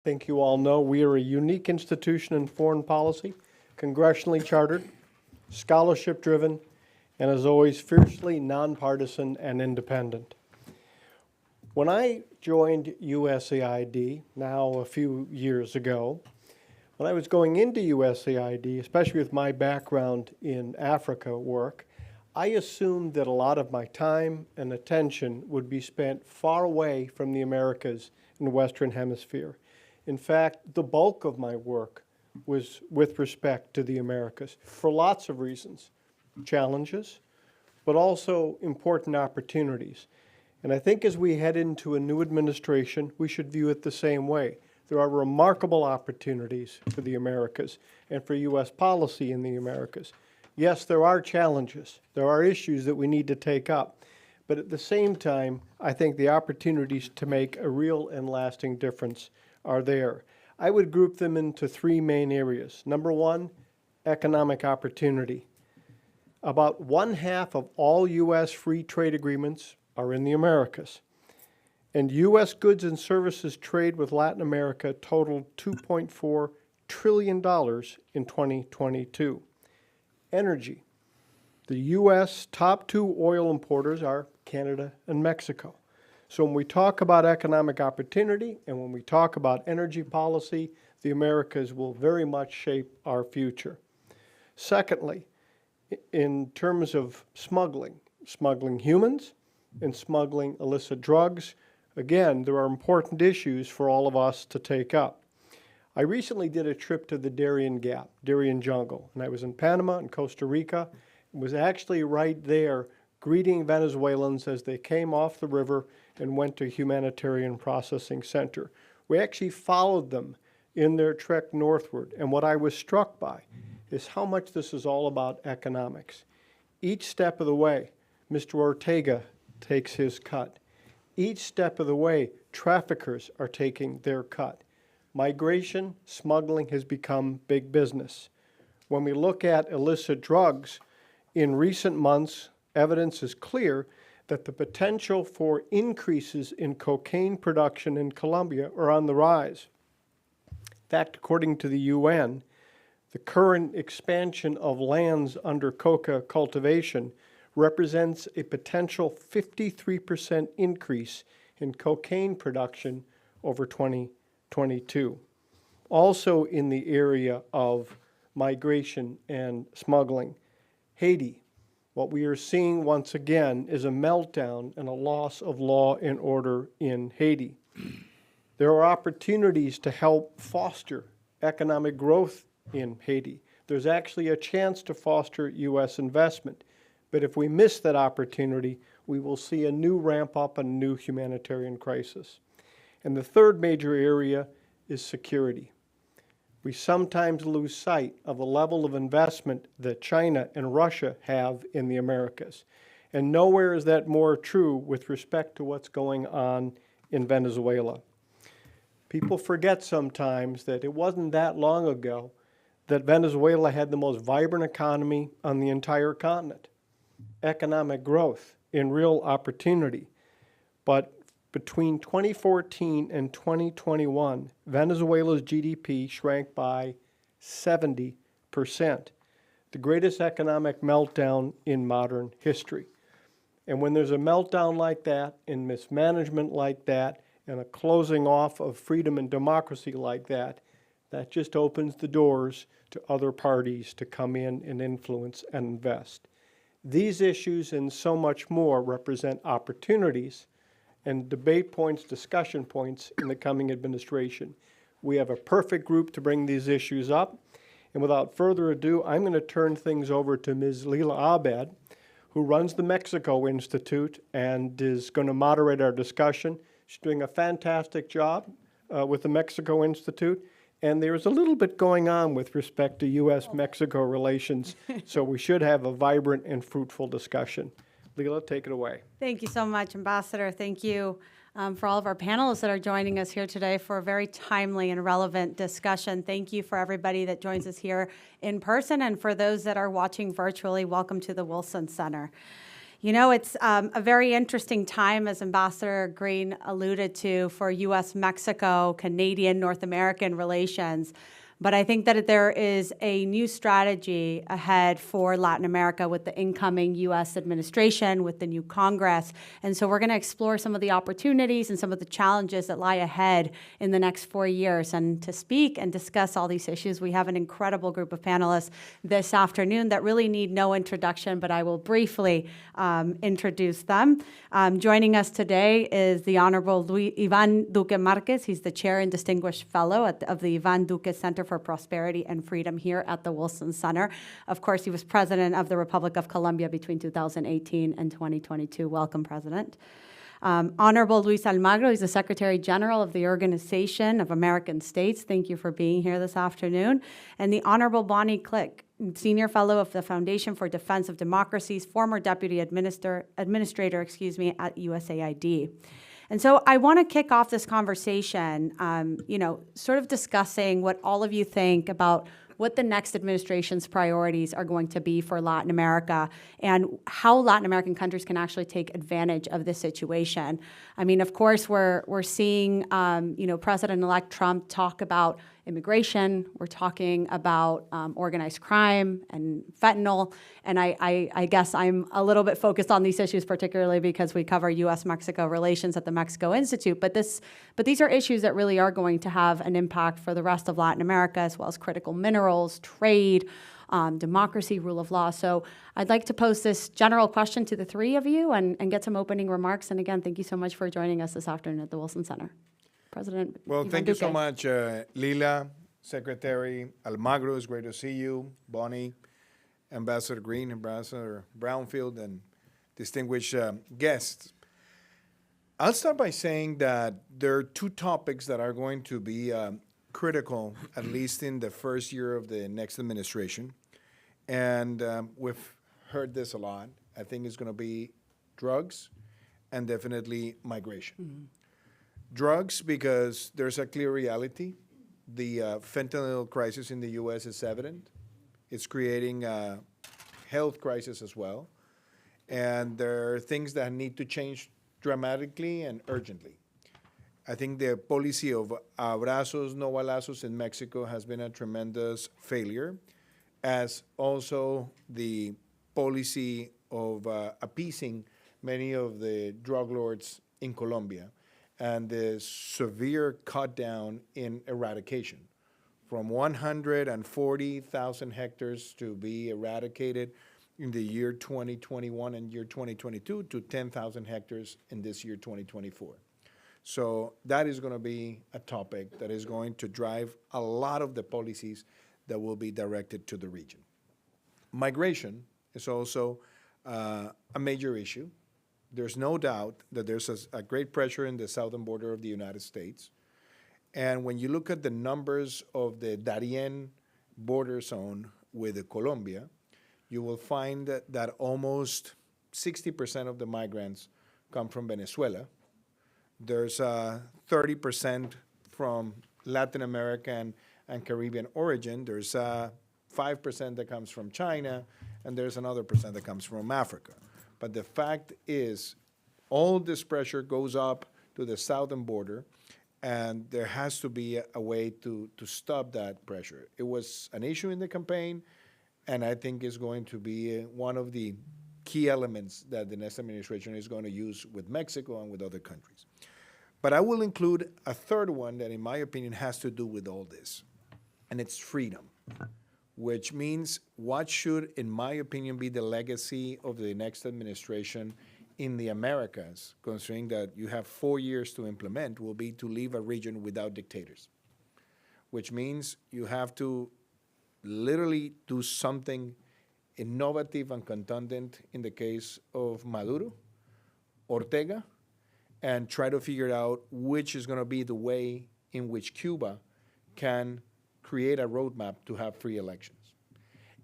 think you all know we are a unique institution in foreign policy, congressionally chartered, scholarship-driven, and as always, fiercely nonpartisan and independent. When I joined USAID, now a few years ago, when I was going into USAID, especially with my background in Africa work, I assumed that a lot of my time and attention would be spent far away from the Americas in the Western Hemisphere. In fact, the bulk of my work was with respect to the Americas for lots of reasons, challenges, but also important opportunities. And I think as we head into a new administration, we should view it the same way. There are remarkable opportunities for the Americas and for U.S. policy in the Americas. Yes, there are challenges. There are issues that we need to take up. But at the same time, I think the opportunities to make a real and lasting difference are there. I would group them into three main areas. Number one, economic opportunity. About 1/2 of all U.S. free trade agreements are in the Americas. And U.S. goods and services trade with Latin America totaled $2.4 trillion in 2022. Energy. The U.S. top two oil importers are Canada and Mexico. So when we talk about economic opportunity and when we talk about energy policy, the Americas will very much shape our future. Secondly, in terms of smuggling humans and smuggling illicit drugs, again, there are important issues for all of us to take up. I recently did a trip to the Darien Gap, Darien Jungle, and I was in Panama and Costa Rica, and was actually right there greeting Venezuelans as they came off the river and went to a humanitarian processing center. We actually followed them in their trek northward, and what I was struck by is how much this is all about economics. Each step of the way, Mr. Ortega takes his cut. Each step of the way, traffickers are taking their cut. Migration, smuggling has become big business. When we look at illicit drugs, in recent months, evidence is clear that the potential for increases in cocaine production in Colombia are on the rise. In fact, according to the UN, the current expansion of lands under coca cultivation represents a potential 53% increase in cocaine production over 2022. Also in the area of migration and smuggling, Haiti. What we are seeing once again is a meltdown and a loss of law and order in Haiti. There are opportunities to help foster economic growth in Haiti. There's actually a chance to foster U.S. investment. But if we miss that opportunity, we will see a new ramp up and a new humanitarian crisis. And the third major area is security. We sometimes lose sight of the level of investment that China and Russia have in the Americas. And nowhere is that more true with respect to what's going on in Venezuela. People forget sometimes that it wasn't that long ago that Venezuela had the most vibrant economy on the entire continent. Economic growth in real opportunity. But between 2014 and 2021, Venezuela's GDP shrank by 70%, the greatest economic meltdown in modern history. And when there's a meltdown like that, and mismanagement like that, and a closing off of freedom and democracy like that, that just opens the doors to other parties to come in and influence and invest. These issues and so much more represent opportunities and debate points, discussion points in the coming administration. We have a perfect group to bring these issues up. And without further ado, I'm going to turn things over to Ms. Leila Abed, who runs the Mexico Institute and is going to moderate our discussion. She's doing a fantastic job with the Mexico Institute. And there's a little bit going on with respect to U.S.-Mexico relations, so we should have a vibrant and fruitful discussion. Leila, take it away. Thank you so much, Ambassador. Thank you for all of our panelists that are joining us here today for a very timely and relevant discussion. Thank you for everybody that joins us here in person, and for those that are watching virtually, welcome to the Wilson Center. You know, it's a very interesting time, as Ambassador Green alluded to, for U.S.-Mexico, Canadian, North American relations. But I think that there is a new strategy ahead for Latin America with the incoming U.S. administration, with the new Congress. And so we're going to explore some of the opportunities and some of the challenges that lie ahead in the next 4 years. And to speak and discuss all these issues, we have an incredible group of panelists this afternoon that really need no introduction, but I will briefly introduce them. Joining us today is the Honorable Ivan Duque Marquez. He's the Chair and Distinguished Fellow of the Ivan Duque Center for Prosperity and Freedom here at the Wilson Center. Of course, he was President of the Republic of Colombia between 2018 and 2022. Welcome, President. Honorable Luis Almagro, he's the Secretary General of the Organization of American States. Thank you for being here this afternoon. And the Honorable Bonnie Click, Senior Fellow of the Foundation for Defense of Democracies, former Deputy Administrator at USAID. And so I want to kick off this conversation, sort of discussing what all of you think about what the next administration's priorities are going to be for Latin America and how Latin American countries can actually take advantage of this situation. I mean, of course, we're seeing, President-elect Trump talk about immigration. We're talking about organized crime and fentanyl. And I guess I'm a little bit focused on these issues, particularly because we cover U.S.-Mexico relations at the Mexico Institute. But these are issues that really are going to have an impact for the rest of Latin America, as well as critical minerals, trade, democracy, rule of law. So I'd like to pose this general question to the three of you and get some opening remarks. And again, thank you so much for joining us this afternoon at the Wilson Center. President Well, Ivan thank you Duque. so much, Lila, Secretary Almagro. It's great to see you. Bonnie, Ambassador Green, Ambassador Brownfield, and distinguished guests. I'll start by saying that there are two topics that are going to be critical, at least in the first year of the next administration. And we've heard this a lot. I think it's going to be drugs and definitely migration. Mm-hmm. Drugs, because there's a clear reality. The fentanyl crisis in the U.S. is evident. It's creating a health crisis as well. And there are things that need to change dramatically and urgently. I think the policy of abrazos, no balazos in Mexico has been a tremendous failure, as also the policy of appeasing many of the drug lords in Colombia, and the severe cut down in eradication from 140,000 hectares to be eradicated in the year 2021 and year 2022 to 10,000 hectares in this year 2024. So that is going to be a topic that is going to drive a lot of the policies that will be directed to the region. Migration is also a major issue. There's no doubt that there's a great pressure in the southern border of the United States. And when you look at the numbers of the Darien border zone with Colombia, you will find that almost 60% of the migrants come from Venezuela. There's 30% from Latin American and Caribbean origin. There's 5% that comes from China, and there's another percent that comes from Africa. But the fact is, all this pressure goes up to the southern border, and there has to be a way to stop that pressure. It was an issue in the campaign, and I think it's going to be one of the key elements that the next administration is going to use with Mexico and with other countries. But I will include a third one that, in my opinion, has to do with all this, and it's freedom, which means what should, in my opinion, be the legacy of the next administration in the Americas, considering that you have 4 years to implement, will be to leave a region without dictators, which means you have to literally do something innovative and contundent in the case of Maduro, Ortega, and try to figure out which is going to be the way in which Cuba can create a roadmap to have free elections.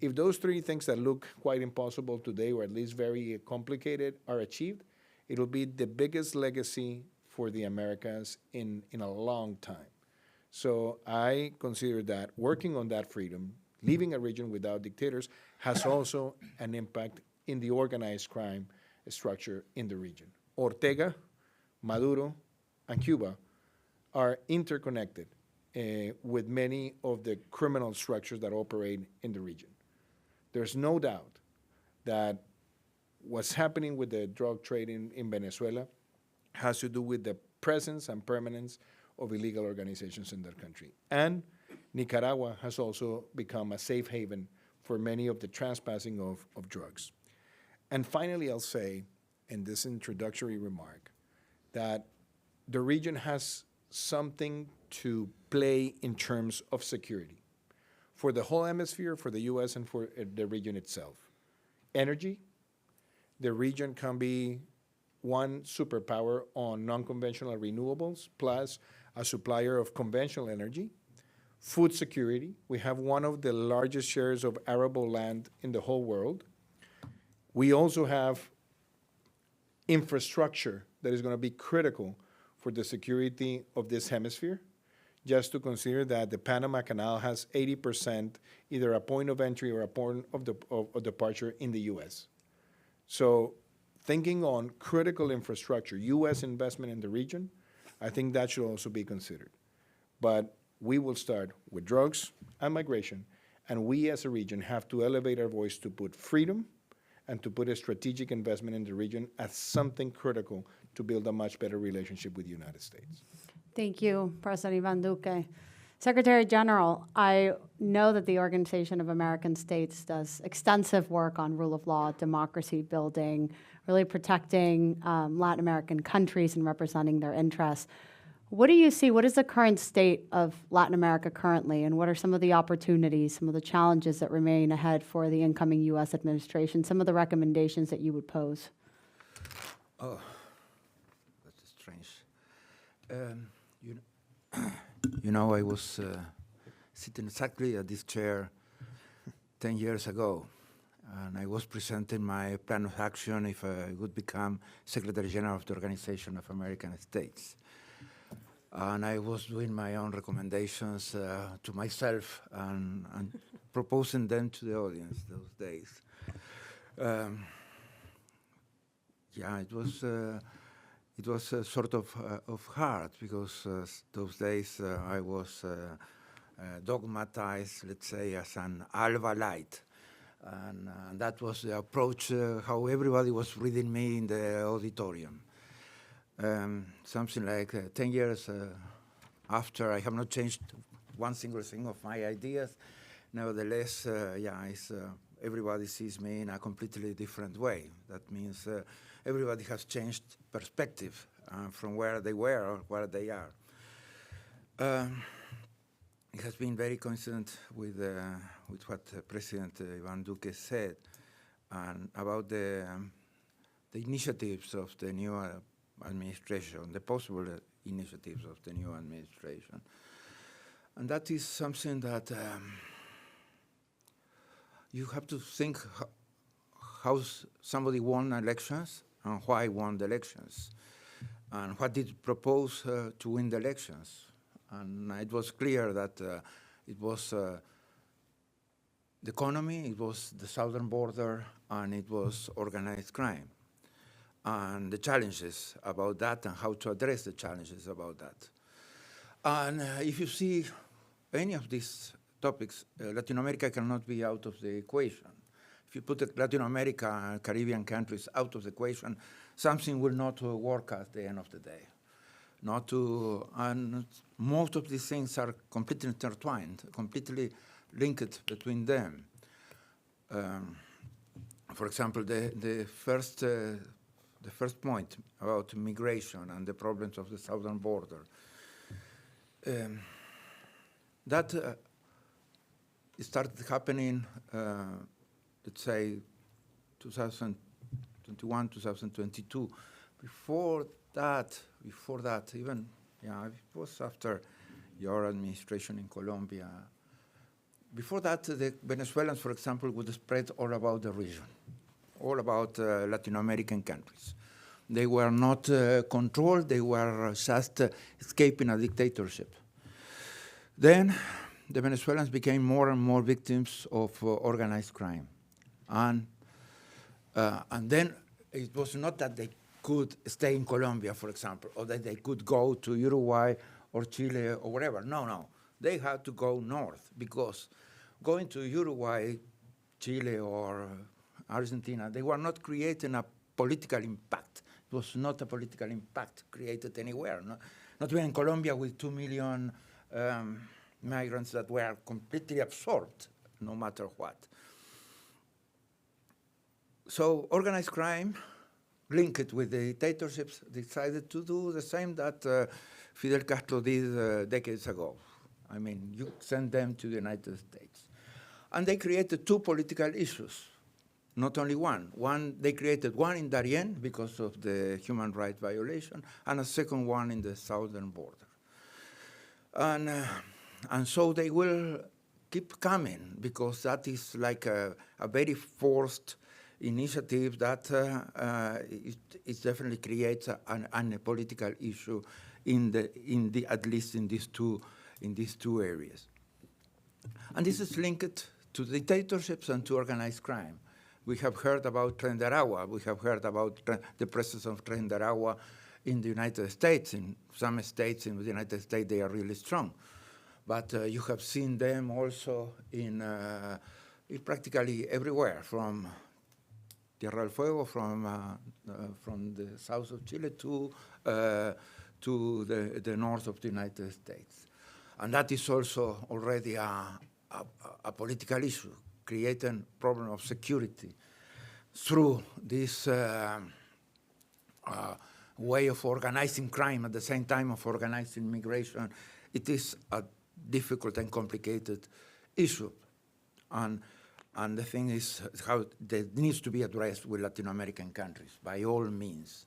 If those three things that look quite impossible today, or at least very complicated, are achieved, it'll be the biggest legacy for the Americas in a long time. So I consider that working on that freedom, leaving a region without dictators, has also an impact in the organized crime structure in the region. Ortega, Maduro, and Cuba are interconnected with many of the criminal structures that operate in the region. There's no doubt that what's happening with the drug trade in Venezuela has to do with the presence and permanence of illegal organizations in that country. And Nicaragua has also become a safe haven for many of the transpassing of drugs. And finally, I'll say in this introductory remark that the region has something to play in terms of security for the whole hemisphere, for the U.S., and for the region itself. Energy, the region can be one superpower on non-conventional renewables, plus a supplier of conventional energy. Food security, we have one of the largest shares of arable land in the whole world. We also have infrastructure that is going to be critical for the security of this hemisphere. Just to consider that the Panama Canal has 80% either a point of entry or a point of departure in the U.S. So thinking on critical infrastructure, U.S. investment in the region, I think that should also be considered. But we will start with drugs and migration, and we as a region have to elevate our voice to put freedom and to put a strategic investment in the region as something critical to build a much better relationship with the United States. Thank you, President Ivan Duque. Secretary General, I know that the Organization of American States does extensive work on rule of law, democracy building, really protecting Latin American countries and representing their interests. What do you see? What is the current state of Latin America currently, and what are some of the opportunities, some of the challenges that remain ahead for the incoming U.S. administration, some of the recommendations that you would pose? Oh, that's strange. You know, I was sitting exactly at this chair 10 years ago, and I was presenting my plan of action if I would become Secretary General of the Organization of American States. And I was doing my own recommendations to myself and proposing them to the audience those days. Yeah, it was sort of hard because those days I was dogmatized, let's say, as an Alva Light. And that was the approach, how everybody was reading me in the auditorium. Something like 10 years after, I have not changed one single thing of my ideas. Nevertheless, everybody sees me in a completely different way. That means everybody has changed perspective from where they were or where they are. It has been very coincident with what President Ivan Duque said and about the initiatives of the new administration, the possible initiatives of the new administration. And that is something that you have to think how somebody won elections and why won the elections, and what did propose to win the elections. And it was clear that it was the economy, it was the southern border, and it was organized crime. And the challenges about that and how to address the challenges about that. And if you see any of these topics, Latin America cannot be out of the equation. If you put Latin America and Caribbean countries out of the equation, something will not work at the end of the day. And most of these things are completely intertwined, completely linked between them. For example, the first point about migration and the problems of the southern border. That started happening, let's say, 2021, 2022. Before that, even, it was after your administration in Colombia. Before that, the Venezuelans, for example, would spread all about the region, all about Latin American countries. They were not controlled, they were just escaping a dictatorship. Then the Venezuelans became more and more victims of organized crime. And then it was not that they could stay in Colombia, for example, or that they could go to Uruguay or Chile or wherever. No. They had to go north because going to Uruguay, Chile, or Argentina, they were not creating a political impact. It was not a political impact created anywhere. Not even in Colombia with 2 million migrants that were completely absorbed, no matter what. So organized crime, linked with the dictatorships, decided to do the same that Fidel Castro did decades ago. I mean, you send them to the United States. And they created two political issues, not only one. They created one in Darien because of the human rights violation, and a second one in the southern border. And so they will keep coming because that is like a very forced initiative that it definitely creates a political issue at least in these two areas. And this is linked to dictatorships and to organized crime. We have heard about Tren de Aragua. We have heard about the presence of Tren de Aragua in the United States. In some states in the United States, they are really strong. But you have seen them also in practically everywhere, from Tierra del Fuego, from the south of Chile to the north of the United States. And that is also already a political issue, creating problem of security through this way of organizing crime at the same time of organizing migration. It is a difficult and complicated issue. And the thing is how that needs to be addressed with Latin American countries, by all means.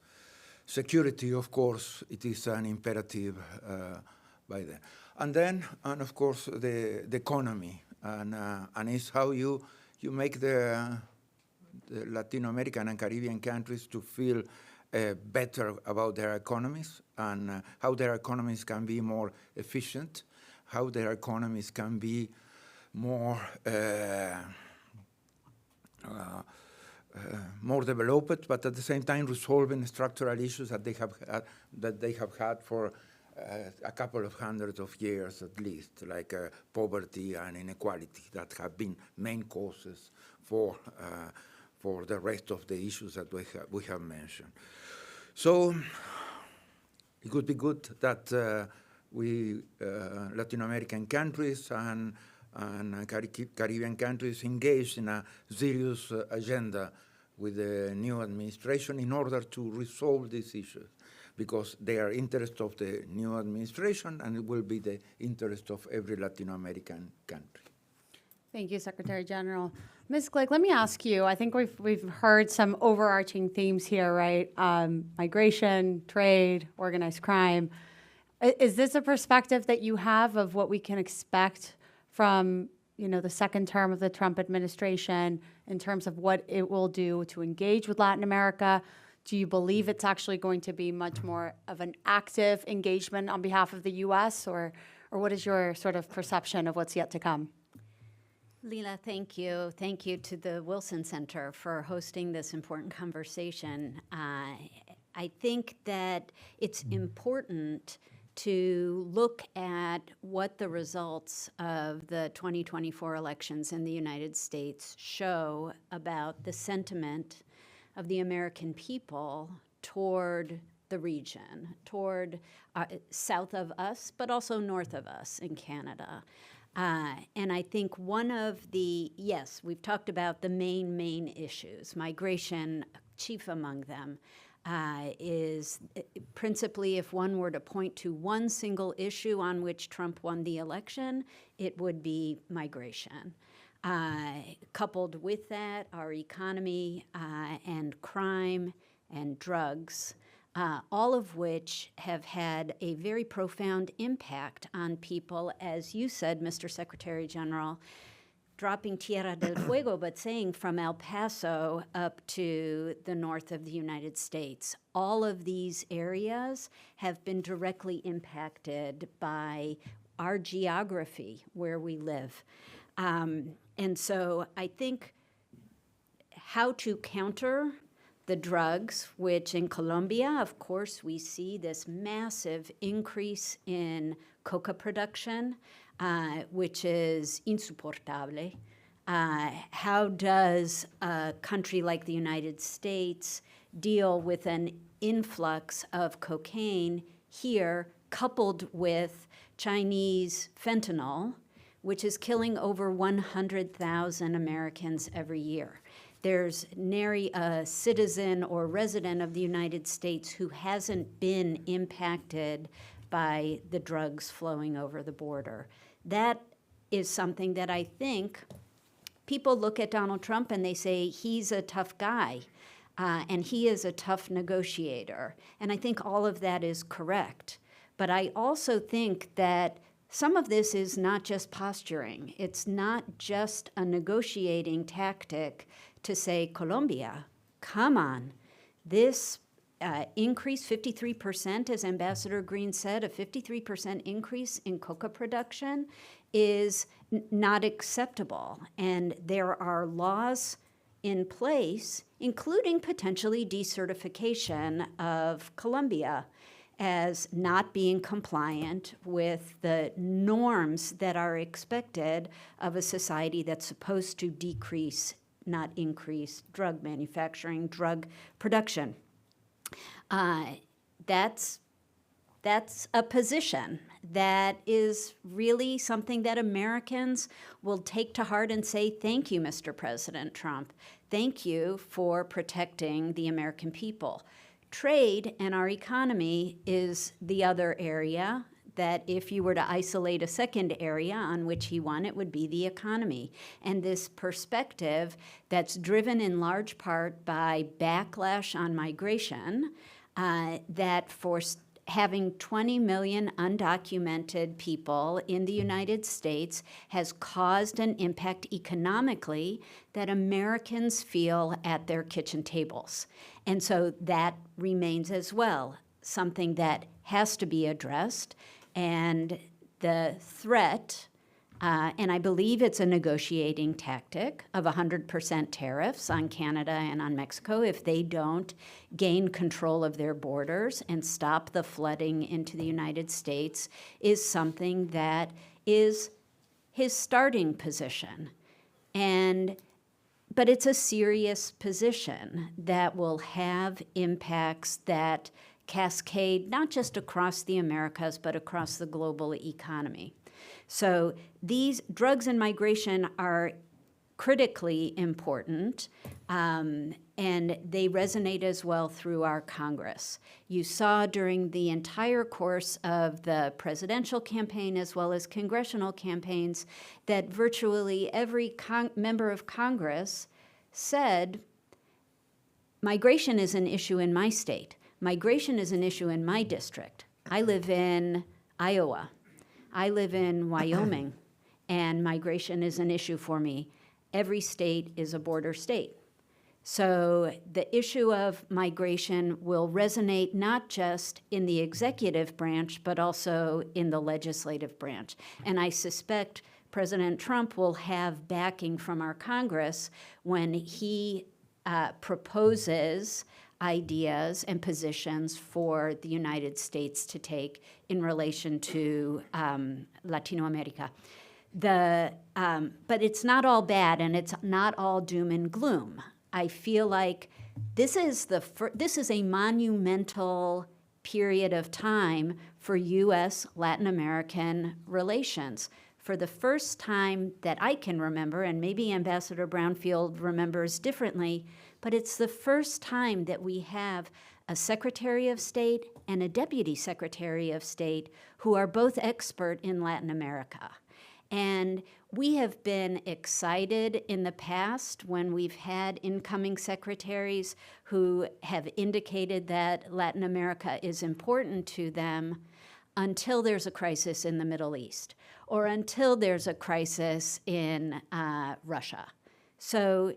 Security, of course, it is an imperative by them. And then, of course, the economy, and it's how you make the Latin American and Caribbean countries to feel better about their economies and how their economies can be more efficient, how their economies can be more developed, but at the same time resolving structural issues that they have had for a couple of hundreds of years at least, like poverty and inequality that have been main causes for the rest of the issues that we have mentioned. So it would be good that Latin American countries and Caribbean countries engage in a serious agenda with the new administration in order to resolve these issues, because they are interest of the new administration and it will be the interest of every Latin American country. Thank you, Secretary General. Ms. Glick, let me ask you, I think we've heard some overarching themes here, right? Migration, trade, organized crime. Is this a perspective that you have of what we can expect from the second term of the Trump administration in terms of what it will do to engage with Latin America? Do you believe it's actually going to be much more of an active engagement on behalf of the U.S., or what is your sort of perception of what's yet to come? Leila, thank you. Thank you to the Wilson Center for hosting this important conversation. I think that it's important to look at what the results of the 2024 elections in the United States show about the sentiment of the American people toward the region, toward south of us, but also north of us in Canada. And I think one of the, yes, we've talked about the main issues, migration chief among them, is principally, if one were to point to one single issue on which Trump won the election, it would be migration. Coupled with that, our economy and crime and drugs, all of which have had a very profound impact on people, as you said, Mr. Secretary General, dropping Tierra del Fuego, but saying from El Paso up to the north of the United States. All of these areas have been directly impacted by our geography where we live. And so I think how to counter the drugs, which in Colombia, of course, we see this massive increase in coca production, which is insoportable. How does a country like the United States deal with an influx of cocaine here, coupled with Chinese fentanyl, which is killing over 100,000 Americans every year? There's nary a citizen or resident of the United States who hasn't been impacted by the drugs flowing over the border. That is something that I think people look at Donald Trump and they say he's a tough guy, and he is a tough negotiator. And I think all of that is correct. But I also think that some of this is not just posturing. It's not just a negotiating tactic to say, Colombia, come on. This increase, 53%, as Ambassador Green said, a 53% increase in coca production is not acceptable. And there are laws in place, including potentially decertification of Colombia as not being compliant with the norms that are expected of a society that's supposed to decrease, not increase, drug manufacturing, drug production. That's a position that is really something that Americans will take to heart and say, thank you, Mr. President Trump. Thank you for protecting the American people. Trade and our economy is the other area that if you were to isolate a second area on which he won, it would be the economy. And this perspective that's driven in large part by backlash on migration, that for having 20 million undocumented people in the United States has caused an impact economically that Americans feel at their kitchen tables. And so that remains as well something that has to be addressed. And the threat, and I believe it's a negotiating tactic of 100% tariffs on Canada and on Mexico if they don't gain control of their borders and stop the flooding into the United States, is something that is his starting position. But it's a serious position that will have impacts that cascade not just across the Americas, but across the global economy. So these drugs and migration are critically important, and they resonate as well through our Congress. You saw during the entire course of the presidential campaign as well as congressional campaigns that virtually every member of Congress said, migration is an issue in my state. Migration is an issue in my district. I live in Iowa. I live in Wyoming, and migration is an issue for me. Every state is a border state. So the issue of migration will resonate not just in the executive branch, but also in the legislative branch. And I suspect President Trump will have backing from our Congress when he proposes ideas and positions for the United States to take in relation to Latino America. But it's not all bad, and it's not all doom and gloom. I feel like this is a monumental period of time for U.S.-Latin American relations. For the first time that I can remember, and maybe Ambassador Brownfield remembers differently, but it's the first time that we have a Secretary of State and a Deputy Secretary of State who are both expert in Latin America. And we have been excited in the past when we've had incoming secretaries who have indicated that Latin America is important to them until there's a crisis in the Middle East or until there's a crisis in Russia. So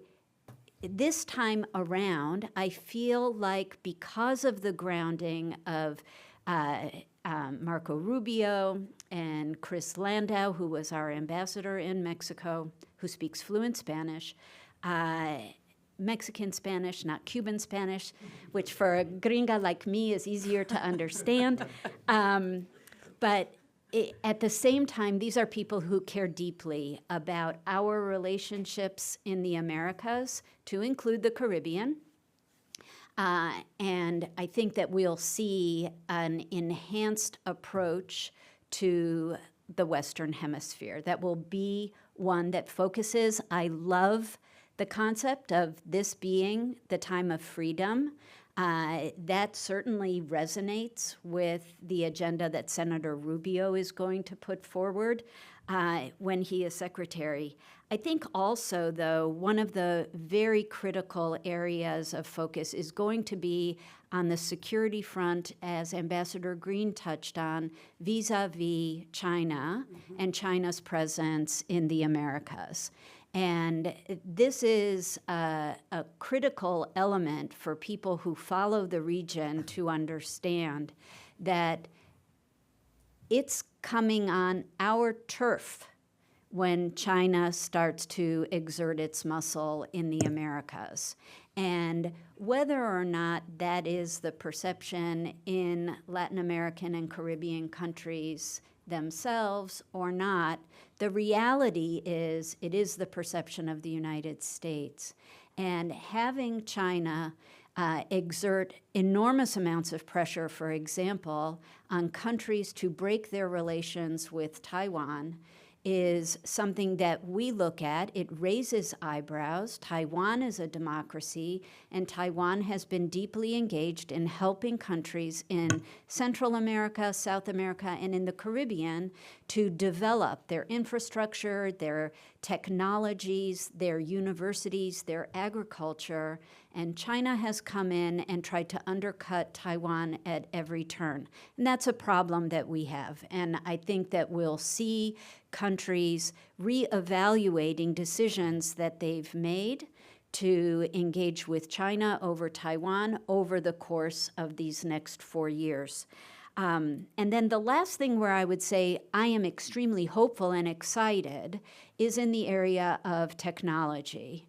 this time around, I feel like because of the grounding of Marco Rubio and Chris Landau, who was our ambassador in Mexico, who speaks fluent Spanish, Mexican Spanish, not Cuban Spanish, which for a gringa like me is easier to understand. But at the same time, these are people who care deeply about our relationships in the Americas, to include the Caribbean. And I think that we'll see an enhanced approach to the Western Hemisphere that will be one that focuses. I love the concept of this being the time of freedom. That certainly resonates with the agenda that Senator Rubio is going to put forward when he is secretary. I think also, though, one of the very critical areas of focus is going to be on the security front, as Ambassador Green touched on, vis-a-vis China and China's presence in the Americas. And this is a critical element for people who follow the region to understand that it's coming on our turf when China starts to exert its muscle in the Americas. And whether or not that is the perception in Latin American and Caribbean countries themselves or not, the reality is it is the perception of the United States. And having China exert enormous amounts of pressure, for example, on countries to break their relations with Taiwan is something that we look at. It raises eyebrows. Taiwan is a democracy, and Taiwan has been deeply engaged in helping countries in Central America, South America, and in the Caribbean to develop their infrastructure, their technologies, their universities, their agriculture. And China has come in and tried to undercut Taiwan at every turn. And that's a problem that we have. And I think that we'll see countries reevaluating decisions that they've made to engage with China over Taiwan over the course of these next 4 years. And then the last thing where I would say I am extremely hopeful and excited is in the area of technology.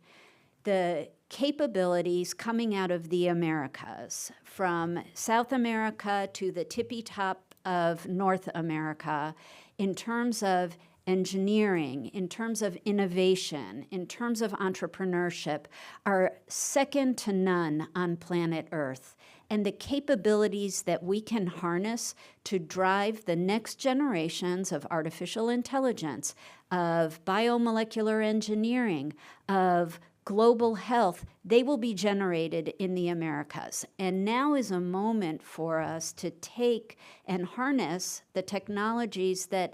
The capabilities coming out of the Americas, from South America to the tippy top of North America, in terms of engineering, in terms of innovation, in terms of entrepreneurship, are second to none on planet Earth. And the capabilities that we can harness to drive the next generations of artificial intelligence, of biomolecular engineering, of global health, they will be generated in the Americas. And now is a moment for us to take and harness the technologies that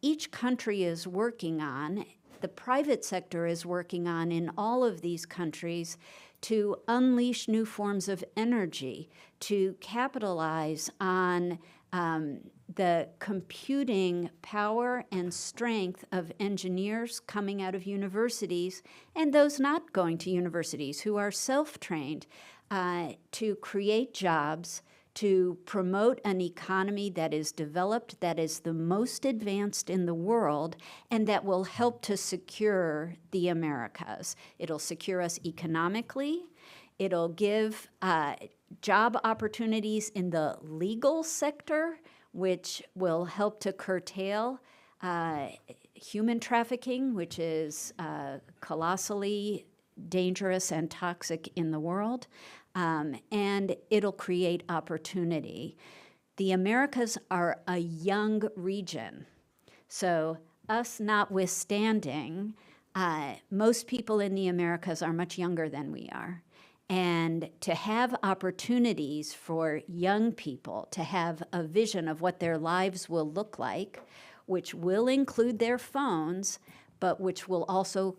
each country is working on, the private sector is working on in all of these countries, to unleash new forms of energy, to capitalize on the computing power and strength of engineers coming out of universities and those not going to universities who are self-trained to create jobs, to promote an economy that is developed, that is the most advanced in the world, and that will help to secure the Americas. It'll secure us economically. It'll give job opportunities in the legal sector, which will help to curtail human trafficking, which is colossally dangerous and toxic in the world, and it'll create opportunity. The Americas are a young region, so us notwithstanding, most people in the Americas are much younger than we are. And to have opportunities for young people to have a vision of what their lives will look like, which will include their phones, but which will also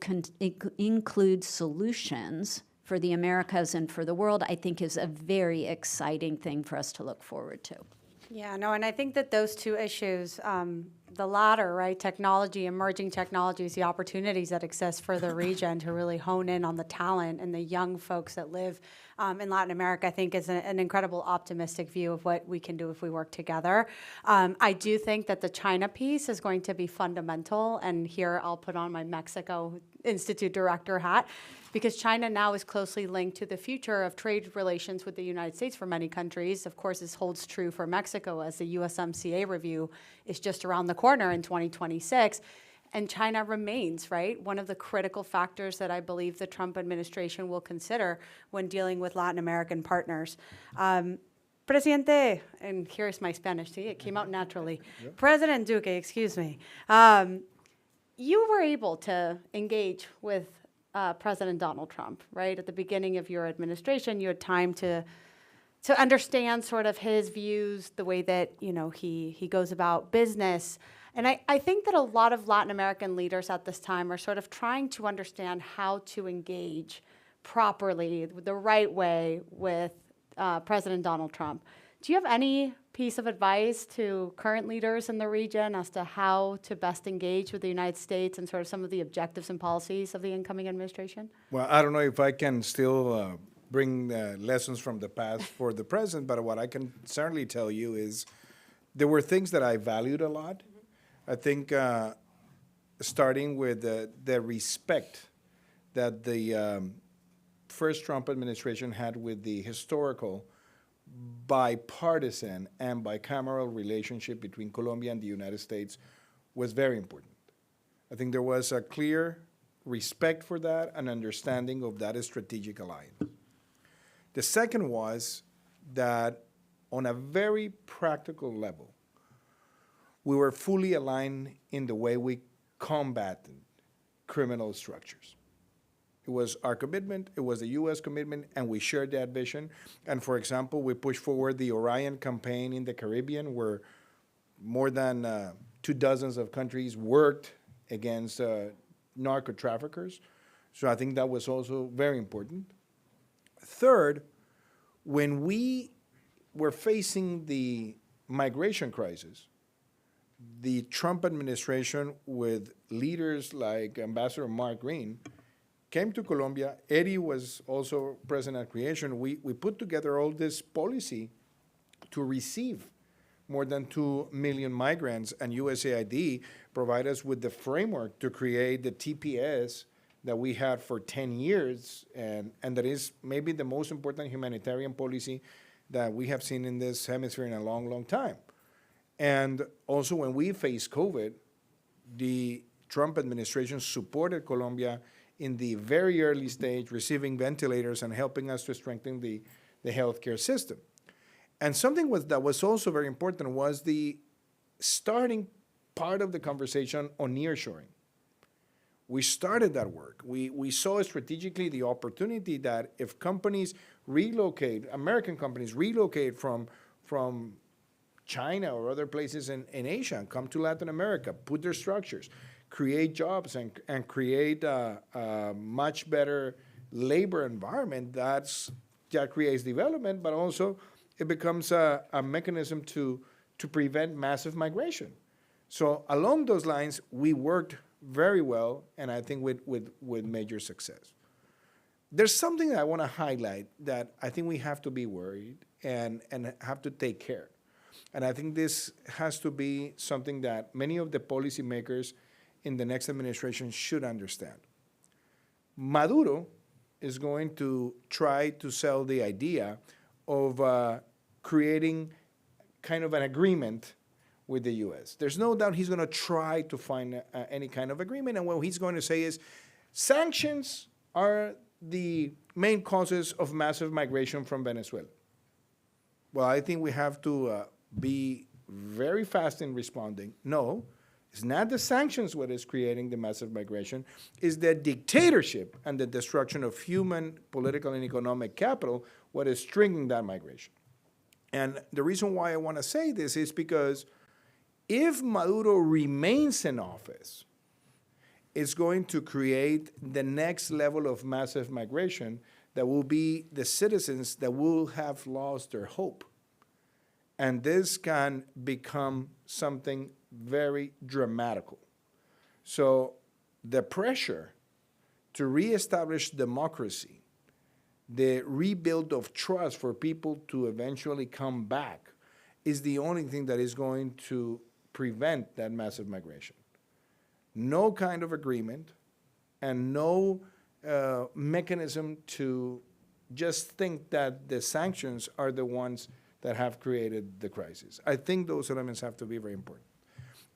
include solutions for the Americas and for the world, I think is a very exciting thing for us to look forward to. Yeah, no, and I think that those two issues, the latter, right, technology, emerging technologies, the opportunities that exist for the region to really hone in on the talent and the young folks that live in Latin America, I think is an incredible optimistic view of what we can do if we work together. I do think that the China piece is going to be fundamental, and here I'll put on my Mexico Institute director hat, because China now is closely linked to the future of trade relations with the United States for many countries. Of course, this holds true for Mexico, as the USMCA review is just around the corner in 2026. And China remains, right, one of the critical factors that I believe the Trump administration will consider when dealing with Latin American partners. Presidente, and here's my Spanish, see, it came out naturally. President Duque, excuse me. You were able to engage with President Donald Trump, right? At the beginning of your administration, you had time to understand sort of his views, the way that, you know, he goes about business. And I think that a lot of Latin American leaders at this time are sort of trying to understand how to engage properly, the right way with President Donald Trump. Do you have any piece of advice to current leaders in the region as to how to best engage with the United States and sort of some of the objectives and policies of the incoming administration? Well, I don't know if I can still bring lessons from the past for the present, but what I can certainly tell you is there were things that I valued a lot. I think starting with the respect that the first Trump administration had with the historical bipartisan and bicameral relationship between Colombia and the United States was very important. I think there was a clear respect for that and understanding of that strategic alliance. The second was that on a very practical level, we were fully aligned in the way we combated criminal structures. It was our commitment, it was the U.S. commitment, and we shared that vision. And for example, we pushed forward the Orion campaign in the Caribbean, where more than 24 of countries worked against narco traffickers. So I think that was also very important. Third, when we were facing the migration crisis, the Trump administration, with leaders like Ambassador Mark Green, came to Colombia. Eddie was also present at creation. We put together all this policy to receive more than 2 million migrants, and USAID provide us with the framework to create the TPS that we had for 10 years, and that is maybe the most important humanitarian policy that we have seen in this hemisphere in a long, long time. And also when we faced COVID, the Trump administration supported Colombia in the very early stage, receiving ventilators and helping us to strengthen the healthcare system. And something that was also very important was the starting part of the conversation on nearshoring. We started that work. We saw strategically the opportunity that if companies relocate, American companies relocate from China or other places in Asia and come to Latin America, put their structures, create jobs and create a much better labor environment, that creates development, but also it becomes a mechanism to prevent massive migration. So along those lines, we worked very well, and I think with major success. There's something that I want to highlight that I think we have to be worried and have to take care. And I think this has to be something that many of the policymakers in the next administration should understand. Maduro is going to try to sell the idea of creating kind of an agreement with the U.S. There's no doubt he's going to try to find any kind of agreement, and what he's going to say is sanctions are the main causes of massive migration from Venezuela. Well, I think we have to be very fast in responding. No, it's not the sanctions what is creating the massive migration, it's the dictatorship and the destruction of human, political, and economic capital what is triggering that migration. And the reason why I want to say this is because if Maduro remains in office, it's going to create the next level of massive migration that will be the citizens that will have lost their hope. And this can become something very dramatical. So the pressure to reestablish democracy, the rebuild of trust for people to eventually come back, is the only thing that is going to prevent that massive migration. No kind of agreement, and no mechanism to just think that the sanctions are the ones that have created the crisis. I think those elements have to be very important.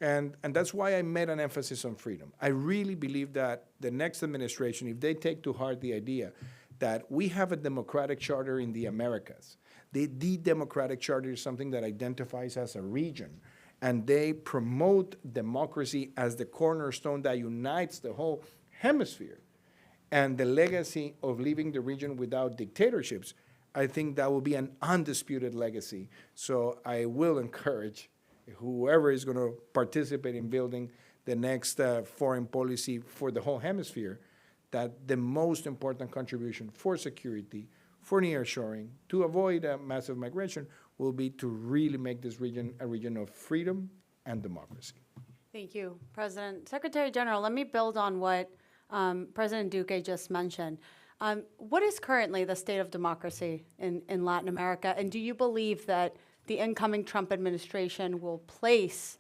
And that's why I made an emphasis on freedom. I really believe that the next administration, if they take to heart the idea that we have a democratic charter in the Americas, the democratic charter is something that identifies as a region, and they promote democracy as the cornerstone that unites the whole hemisphere, and the legacy of leaving the region without dictatorships, I think that will be an undisputed legacy. So I will encourage whoever is going to participate in building the next foreign policy for the whole hemisphere, that the most important contribution for security, for nearshoring, to avoid massive migration, will be to really make this region a region of freedom and democracy. Thank you, President. Secretary General, let me build on what President Duque just mentioned. What is currently the state of democracy in Latin America, and do you believe that the incoming Trump administration will place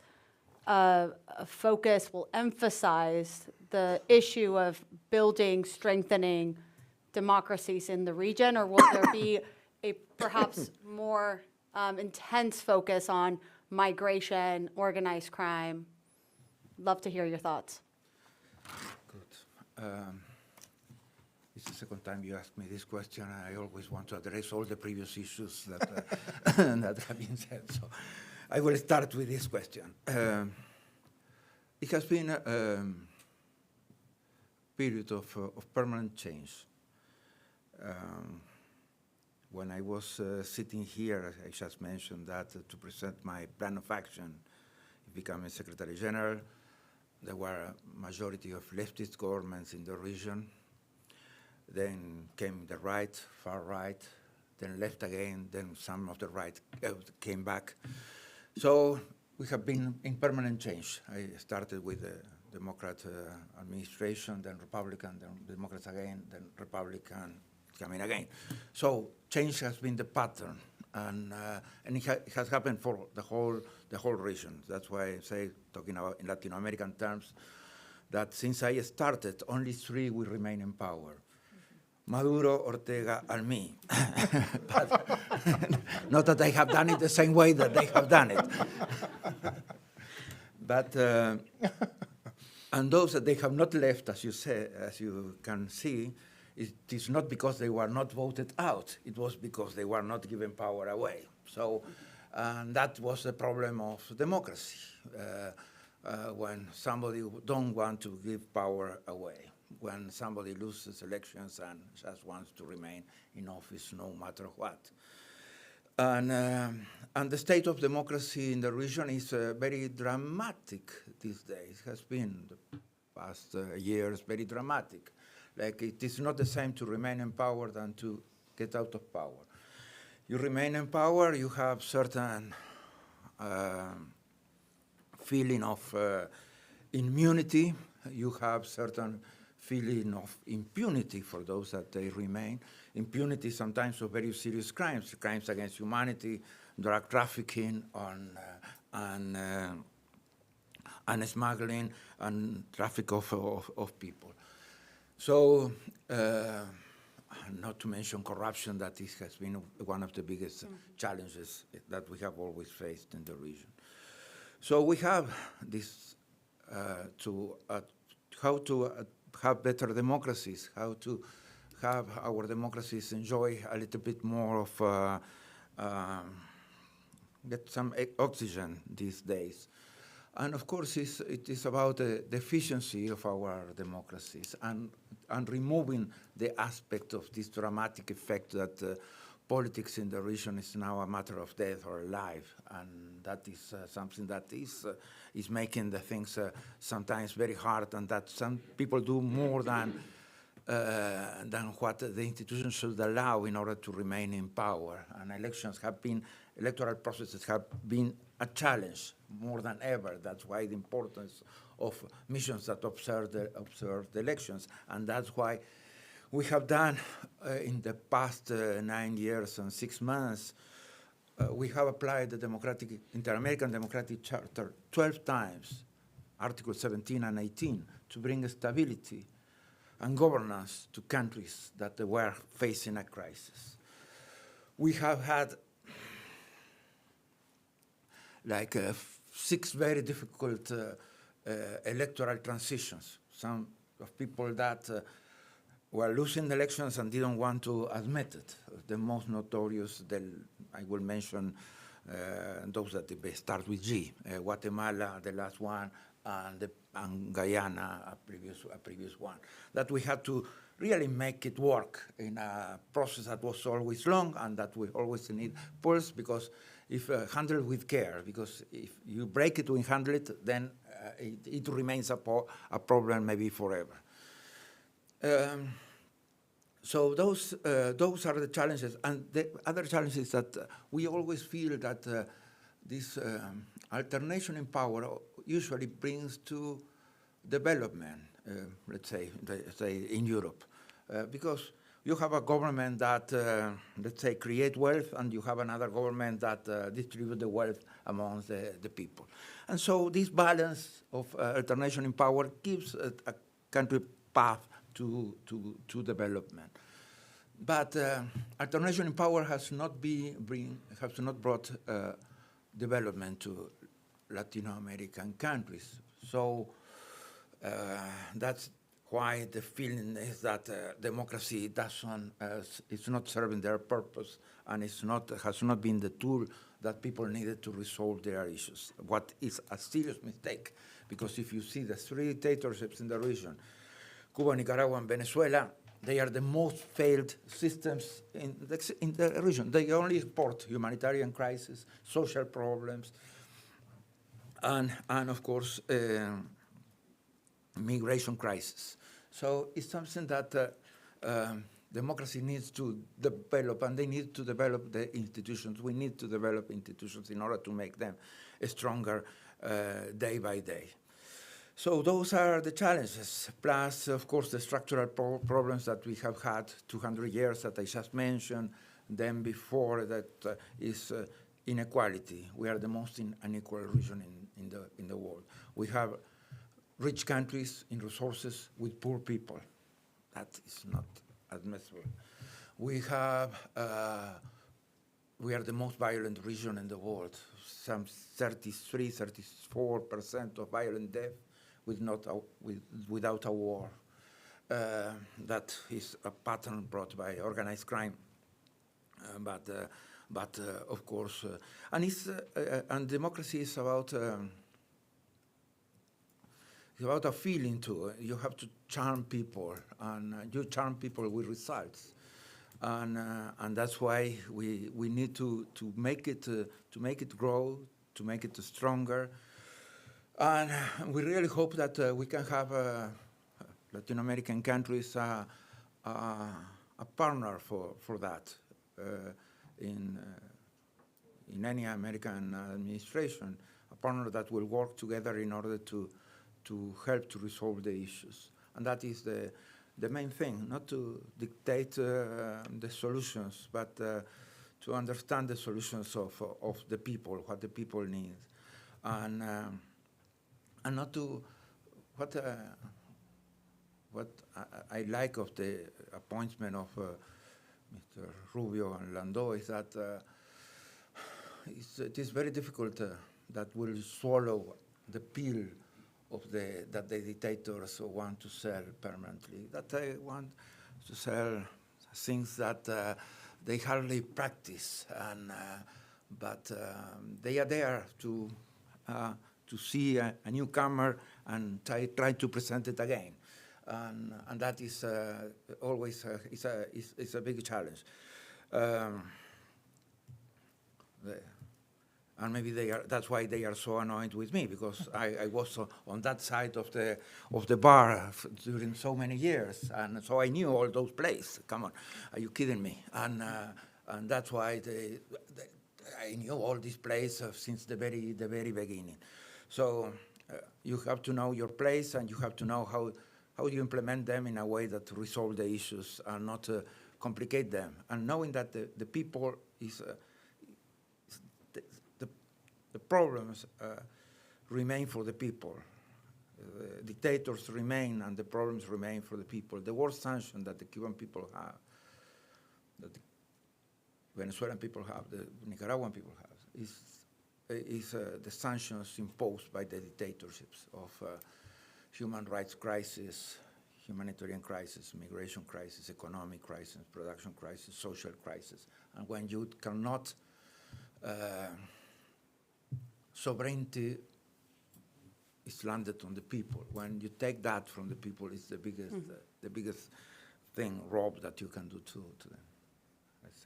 a focus, will emphasize the issue of building, strengthening democracies in the region, or will there be a perhaps more intense focus on migration, organized crime? Love to hear your thoughts. Good. It's the second time you ask me this question. I always want to address all the previous issues that, that have been said. So I will start with this question. It has been a period of permanent change. When I was sitting here, I just mentioned that to present my plan of action, becoming Secretary General, there were a majority of leftist governments in the region. Then came the right, far right, then left again, then some of the right came back. So we have been in permanent change. I started with the Democrat administration, then Republican, then Democrats again, then Republican coming again. So change has been the pattern, and it has happened for the whole region. That's why I say, talking about in Latin American terms, that since I started, only three will remain in power. Maduro, Ortega, and me. But not that I have done it the same way that they have done it. But and those that they have not left, as you say, as you can see, it is not because they were not voted out. It was because they were not given power away. So that was the problem of democracy, when somebody don't want to give power away, when somebody loses elections and just wants to remain in office no matter what. And the state of democracy in the region is very dramatic these days. It has been the past years very dramatic. Like, it is not the same to remain in power than to get out of power. You remain in power, you have certain feeling of immunity, you have certain feeling of impunity for those that they remain. Impunity sometimes of very serious crimes, crimes against humanity, drug trafficking, and smuggling, and traffic of people. So, not to mention corruption, that has been one of the biggest challenges that we have always faced in the region. So we have this how to have better democracies, how to have our democracies enjoy a little bit more of, get some oxygen these days. And of course, it is about the efficiency of our democracies and removing the aspect of this dramatic effect that politics in the region is now a matter of death or life, and that is something that is making the things sometimes very hard, and that some people do more than what the institutions should allow in order to remain in power. And electoral processes have been a challenge more than ever. That's why the importance of missions that observe the elections, and that's why we have done in the past 9 years and 6 months, we have applied the Inter-American Democratic Charter 12 times, Articles 17 and 18, to bring stability and governance to countries that were facing a crisis. We have had like 6 very difficult electoral transitions. Some of people that were losing elections and didn't want to admit it. The most notorious, I will mention those that start with G, Guatemala, the last one, and Guyana, a previous one. That we had to really make it work in a process that was always long and that we always need pulse, because if handled with care, because if you break it to handle it, then it remains a problem maybe forever. So those are the challenges. And the other challenge is that we always feel that this alternation in power usually brings to development, let's say in Europe, because you have a government that, let's say, create wealth, and you have another government that distribute the wealth among the people. And so this balance of alternation in power gives a country path to development. But alternation in power has not brought development to Latin American countries. So that's why the feeling is that democracy is not serving their purpose, and has not been the tool that people needed to resolve their issues. What is a serious mistake, because if you see the 3 dictatorships in the region, Cuba, Nicaragua, and Venezuela, they are the most failed systems in the region. They only export humanitarian crisis, social problems, and of course, migration crisis. So it's something that democracy needs to develop, and they need to develop the institutions. We need to develop institutions in order to make them stronger day by day. So those are the challenges, plus, of course, the structural problems that we have had 200 years that I just mentioned. Then before that is inequality. We are the most unequal region in the world. We have rich countries in resources with poor people. That is not admissible. We are the most violent region in the world. Some 34% of violent death without a war. That is a pattern brought by organized crime. But of course, and democracy is about a feeling too. You have to charm people, and you charm people with results, and that's why we need to make it grow, to make it stronger, and we really hope that we can have Latin American countries a partner for that in any American administration, a partner that will work together in order to help to resolve the issues. And that is the main thing, not to dictate the solutions, but to understand the solutions of the people, what the people need. And not to, what I like of the appointment of Mr. Rubio and Landau is that it is very difficult that will swallow the pill of that the dictators want to sell permanently, that they want to sell things that they hardly practice, but they are there to see a newcomer and try to present it again, and that is always is a big challenge. And maybe that's why they are so annoyed with me, because I was on that side of the bar during so many years, and so I knew all those places. Come on, are you kidding me? And that's why I knew all these places since the very beginning. So you have to know your place, and you have to know how you implement them in a way that resolve the issues and not complicate them. And knowing that the people is the problems remain for the people. dictators remain and the problems remain for the people. The worst sanction that the Cuban people have, that the Venezuelan people have, the Nicaraguan people have, is the sanctions imposed by the dictatorships of human rights crisis, humanitarian crisis, migration crisis, economic crisis, production crisis, social crisis. And when you cannot, sovereignty is landed on the people. When you take that from the people, it's the biggest thing, rob, that you can do to them.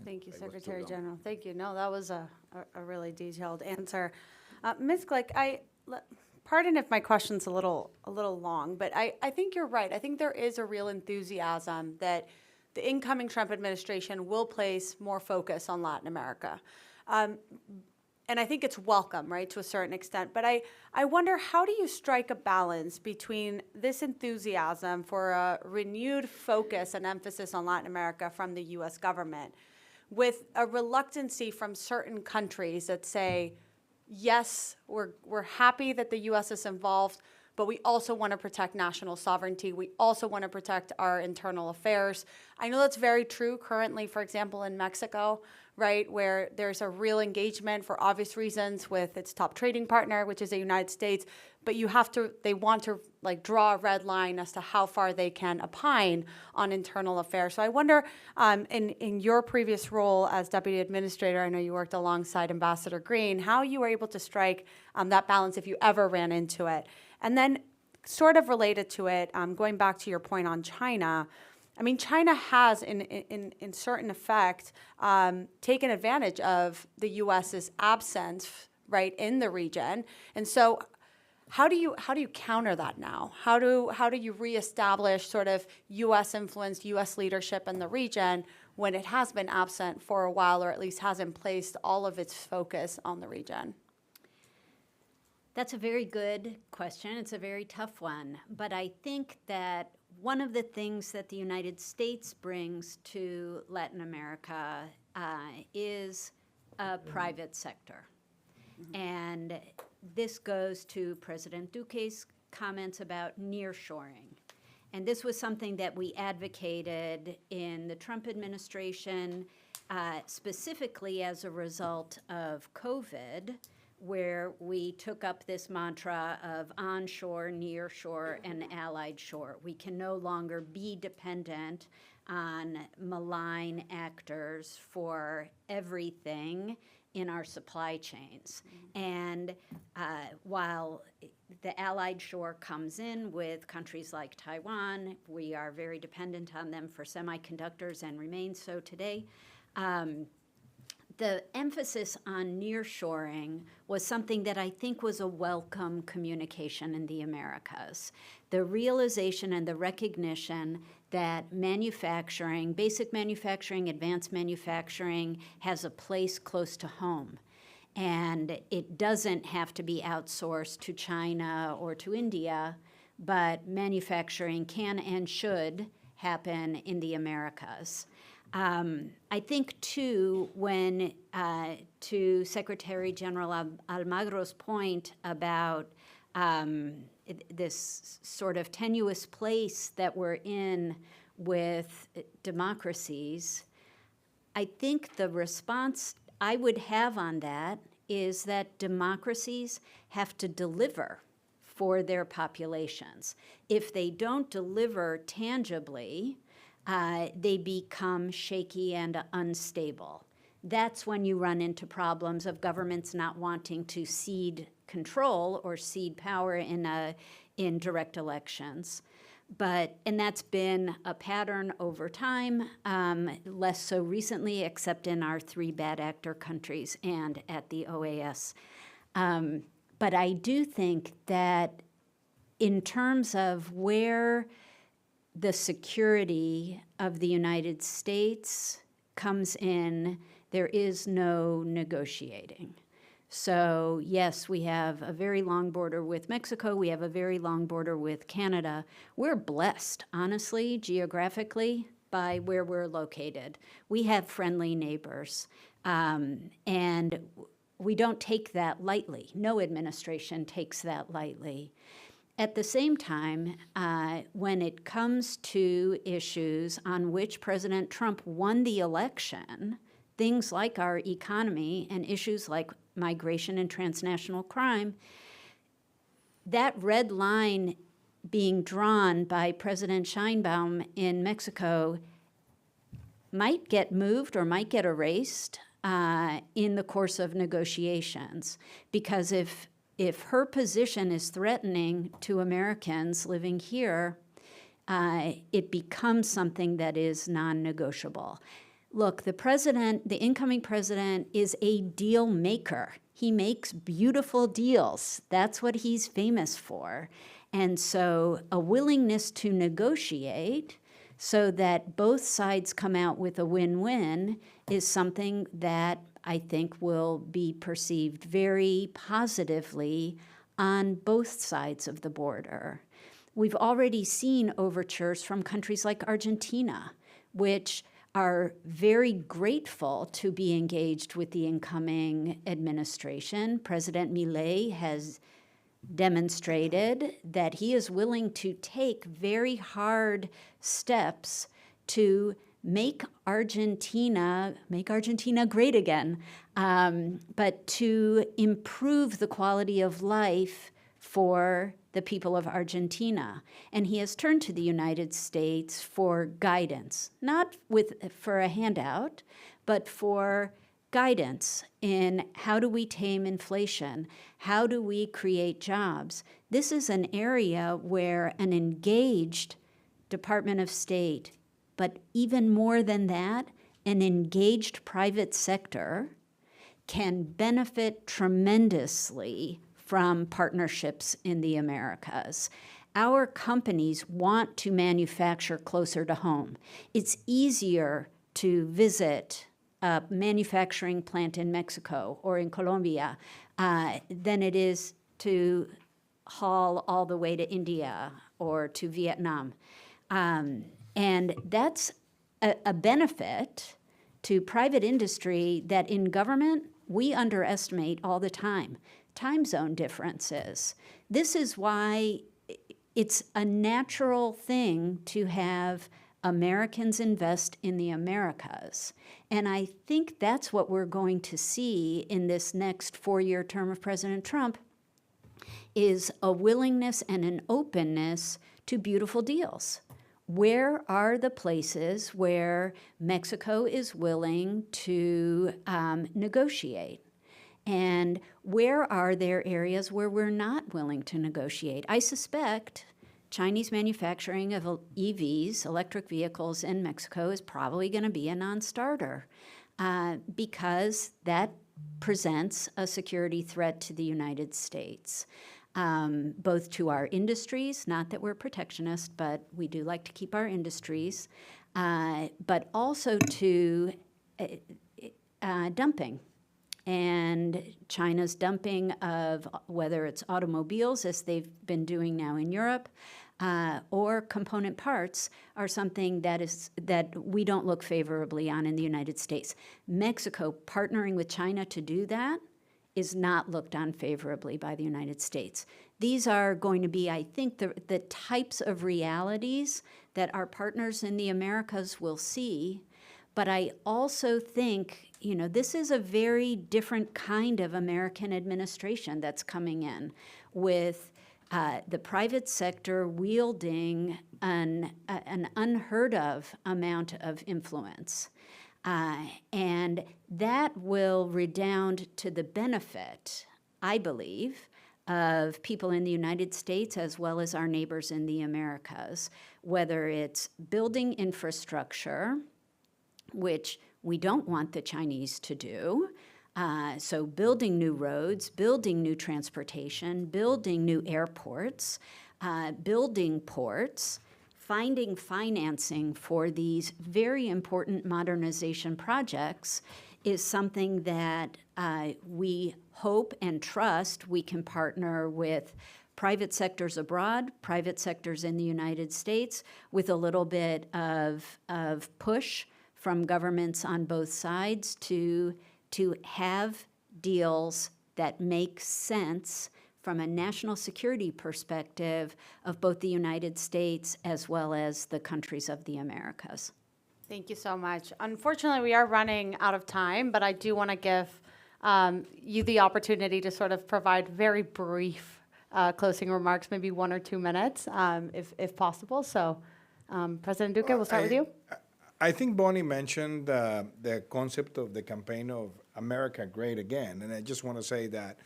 Thank you, I was too Secretary long. General. Thank you. No, that was a really detailed answer. Ms. Glick, pardon if my question's a little long, but I think you're right. I think there is a real enthusiasm that the incoming Trump administration will place more focus on Latin America. And I think it's welcome, right, to a certain extent. But I wonder, how do you strike a balance between this enthusiasm for a renewed focus and emphasis on Latin America from the U.S. government with a reluctancy from certain countries that say, yes, we're happy that the U.S. is involved, but we also want to protect national sovereignty. We also want to protect our internal affairs. I know that's very true currently, for example, in Mexico, right, where there's a real engagement for obvious reasons with its top trading partner, which is the United States, but they want to like draw a red line as to how far they can opine on internal affairs. So I wonder, in your previous role as Deputy Administrator, I know you worked alongside Ambassador Green, how you were able to strike that balance if you ever ran into it. And then sort of related to it, going back to your point on China, I mean, China has, in certain effect, taken advantage of the U.S.'s absence, right, in the region. And so how do you counter that now? How do you reestablish sort of U.S. influence, U.S. leadership in the region when it has been absent for a while, or at least hasn't placed all of its focus on the region? That's a very good question. It's a very tough one. But I think that one of the things that the United States brings to Latin America is a private sector. And this goes to President Duque's comments about nearshoring. And this was something that we advocated in the Trump administration, specifically as a result of COVID, where we took up this mantra of onshore, nearshore, and allied shore. We can no longer be dependent on malign actors for everything in our supply chains. And while the allied shore comes in with countries like Taiwan, we are very dependent on them for semiconductors and remain so today. The emphasis on nearshoring was something that I think was a welcome communication in the Americas. The realization and the recognition that manufacturing, basic manufacturing, advanced manufacturing, has a place close to home. And it doesn't have to be outsourced to China or to India, but manufacturing can and should happen in the Americas. I think, too, when to Secretary General Almagro's point about this sort of tenuous place that we're in with democracies, I think the response I would have on that is that democracies have to deliver for their populations. If they don't deliver tangibly, they become shaky and unstable. That's when you run into problems of governments not wanting to cede control or cede power in direct elections. And that's been a pattern over time, less so recently, except in our 3 bad actor countries and at the OAS. But I do think that in terms of where the security of the United States comes in, there is no negotiating. So yes, we have a very long border with Mexico. We have a very long border with Canada. We're blessed, honestly, geographically, by where we're located. We have friendly neighbors, and we don't take that lightly. No administration takes that lightly. At the same time, when it comes to issues on which President Trump won the election, things like our economy and issues like migration and transnational crime, that red line being drawn by President Sheinbaum in Mexico might get moved or might get erased in the course of negotiations. Because if her position is threatening to Americans living here, it becomes something that is non-negotiable. Look, the incoming president is a deal maker. He makes beautiful deals. That's what he's famous for. And so a willingness to negotiate so that both sides come out with a win-win is something that I think will be perceived very positively on both sides of the border. We've already seen overtures from countries like Argentina, which are very grateful to be engaged with the incoming administration. President Milei has demonstrated that he is willing to take very hard steps to make Argentina great again, but to improve the quality of life for the people of Argentina. And he has turned to the United States for guidance, not for a handout, but for guidance in how do we tame inflation? How do we create jobs? This is an area where an engaged Department of State, but even more than that, an engaged private sector can benefit tremendously from partnerships in the Americas. Our companies want to manufacture closer to home. It's easier to visit a manufacturing plant in Mexico or in Colombia than it is to haul all the way to India or to Vietnam. And that's a benefit to private industry that in government we underestimate all the time. Time zone differences. This is why it's a natural thing to have Americans invest in the Americas. And I think that's what we're going to see in this next four-year term of President Trump, is a willingness and an openness to beautiful deals. Where are the places where Mexico is willing to negotiate? And where are there areas where we're not willing to negotiate? I suspect Chinese manufacturing of EVs, electric vehicles in Mexico, is probably going to be a non-starter because that presents a security threat to the United States, both to our industries, not that we're protectionist, but we do like to keep our industries, but also to dumping. And China's dumping of whether it's automobiles, as they've been doing now in Europe, or component parts are something that we don't look favorably on in the United States. Mexico partnering with China to do that is not looked on favorably by the United States. These are going to be, I think, the types of realities that our partners in the Americas will see. But I also think, this is a very different kind of American administration that's coming in, with the private sector wielding an unheard of amount of influence. And that will redound to the benefit, I believe, of people in the United States as well as our neighbors in the Americas, whether it's building infrastructure, which we don't want the Chinese to do. So building new roads, building new transportation, building new airports, building ports, finding financing for these very important modernization projects is something that we hope and trust we can partner with private sectors abroad, private sectors in the United States, with a little bit of push from governments on both sides to have deals that make sense from a national security perspective of both the United States as well as the countries of the Americas. Thank you so much. Unfortunately, we are running out of time, but I do want to give you the opportunity to sort of provide very brief closing remarks, maybe 1 or 2 minutes, if possible. So, President Duque, we'll start with you. I think Bonnie mentioned the concept of the campaign of America Great Again, and I just want to say that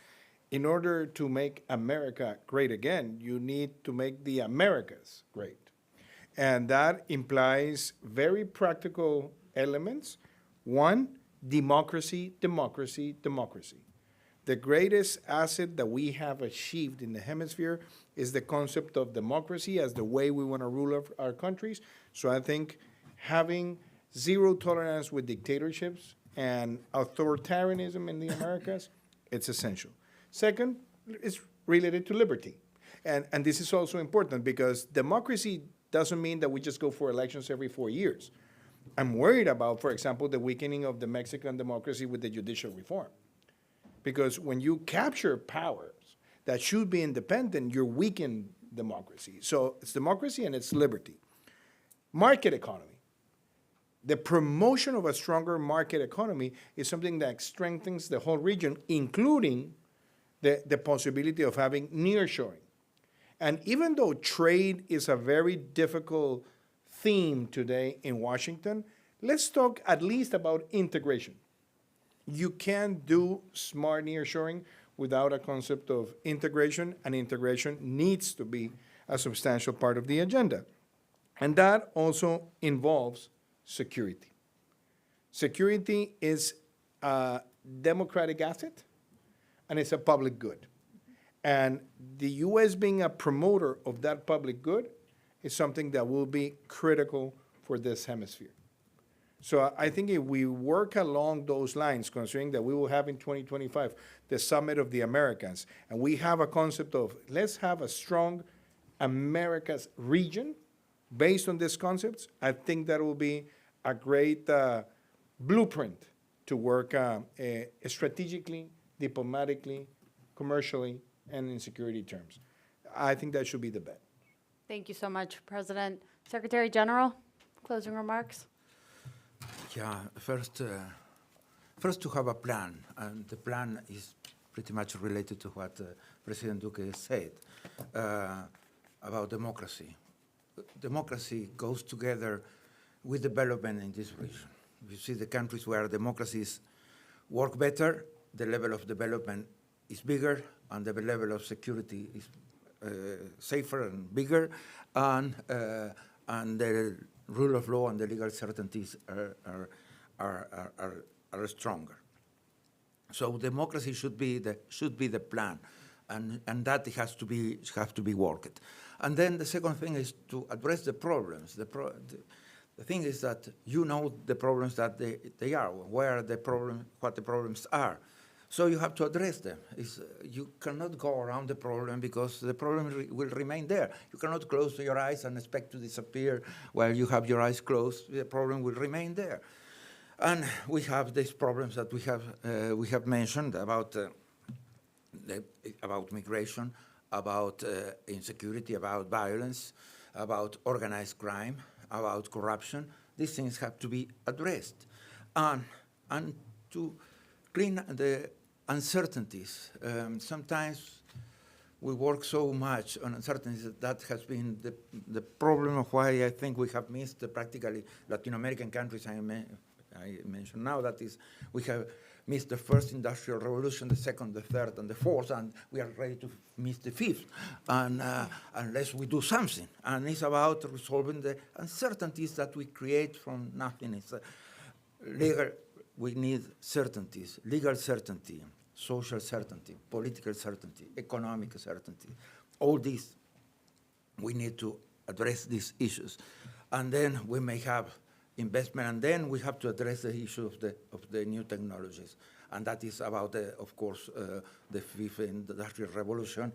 in order to make America great again, you need to make the Americas great. And that implies very practical elements. One, democracy, democracy, democracy. The greatest asset that we have achieved in the hemisphere is the concept of democracy as the way we want to rule our countries. So I think having zero tolerance with dictatorships and authoritarianism in the Americas, it's essential. Second, it's related to liberty. And this is also important because democracy doesn't mean that we just go for elections every 4 years. I'm worried about, for example, the weakening of the Mexican democracy with the judicial reform. Because when you capture powers that should be independent, you're weakening democracy. So it's democracy and it's liberty. Market economy. The promotion of a stronger market economy is something that strengthens the whole region, including the possibility of having nearshoring. And even though trade is a very difficult theme today in Washington, let's talk at least about integration. You can't do smart nearshoring without a concept of integration, and integration needs to be a substantial part of the agenda. And that also involves security. Security is a democratic asset, and it's a public good. And the U.S. being a promoter of that public good is something that will be critical for this hemisphere. So I think if we work along those lines, considering that we will have in 2025 the Summit of the Americans, and we have a concept of let's have a strong Americas region based on these concepts, I think that will be a great blueprint to work strategically, diplomatically, commercially, and in security terms. I think that should be the bet. Thank you so much, President. Secretary General, closing remarks. Yeah, first to have a plan, and the plan is pretty much related to what President Duque said about democracy. Democracy goes together with development in this region. You see the countries where democracies work better, the level of development is bigger, and the level of security is safer and bigger, and the rule of law and the legal certainties are stronger. So democracy should be the plan, and that has to be worked. And then the second thing is to address the problems. The thing is that you know the problems that they are, what the problems are. So you have to address them. You cannot go around the problem because the problem will remain there. You cannot close your eyes and expect to disappear while you have your eyes closed. The problem will remain there. And we have these problems that we have mentioned about migration, about insecurity, about violence, about organized crime, about corruption. These things have to be addressed. And to clean the uncertainties. Sometimes we work so much on uncertainties that has been the problem of why I think we have missed practically Latin American countries I mentioned now. That is, we have missed the first industrial revolution, the second, the third, and the fourth, and we are ready to miss the fifth, and unless we do something. And it's about resolving the uncertainties that we create from nothing. It's legal. We need certainties, legal certainty, social certainty, political certainty, economic certainty. All these, we need to address these issues. And then we may have investment, and then we have to address the issue of the new technologies. And that is about, of course, the fifth industrial revolution,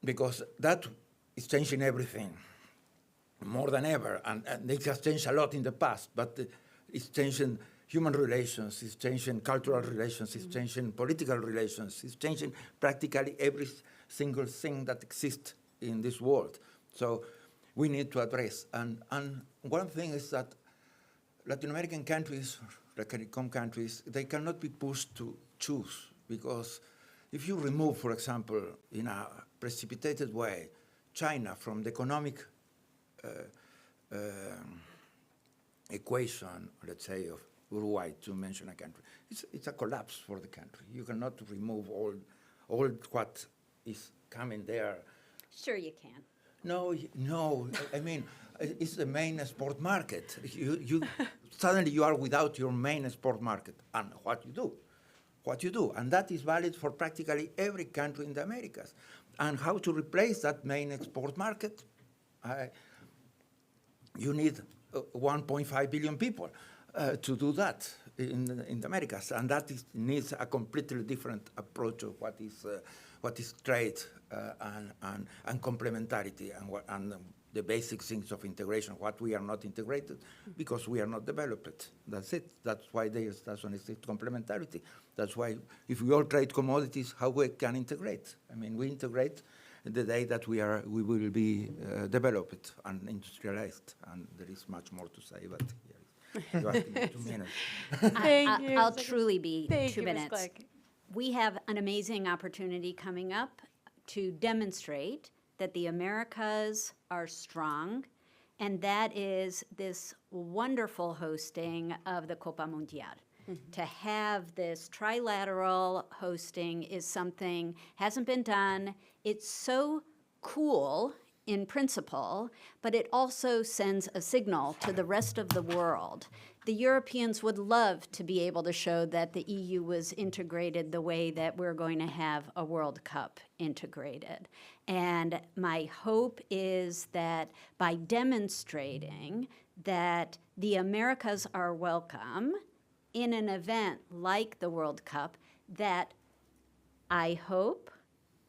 because that is changing everything more than ever. And it has changed a lot in the past, but it's changing human relations, it's changing cultural relations, it's changing political relations, it's changing practically every single thing that exists in this world. So we need to address. And one thing is that Latin American countries, the CARICOM countries, they cannot be pushed to choose, because if you remove, for example, in a precipitated way, China from the economic equation, let's say, of Uruguay, to mention a country, it's a collapse for the country. You cannot remove all what is coming there. Sure you can. No, I mean, it's the main export market. Suddenly you are without your main export market, and what you do, and that is valid for practically every country in the Americas. And how to replace that main export market? You need 1.5 billion people to do that in the Americas, and that needs a completely different approach of what is trade and complementarity and the basic things of integration. What we are not integrated because we are not developed. That's it. That's why there's complementarity. That's why if we all trade commodities, how we can integrate? I mean, we integrate the day that we will be developed and industrialized, and there is much more to say, but you asked me 2 minutes. Thank you. I'll truly be Thank 2 you, Ms. minutes. Glick. We have an amazing opportunity coming up to demonstrate that the Americas are strong, and that is this wonderful hosting of the Copa Mundial. To have this trilateral hosting is something hasn't been done. It's so cool in principle, but it also sends a signal to the rest of the world. The Europeans would love to be able to show that the EU was integrated the way that we're going to have a World Cup integrated. And my hope is that by demonstrating that the Americas are welcome in an event like the World Cup, that I hope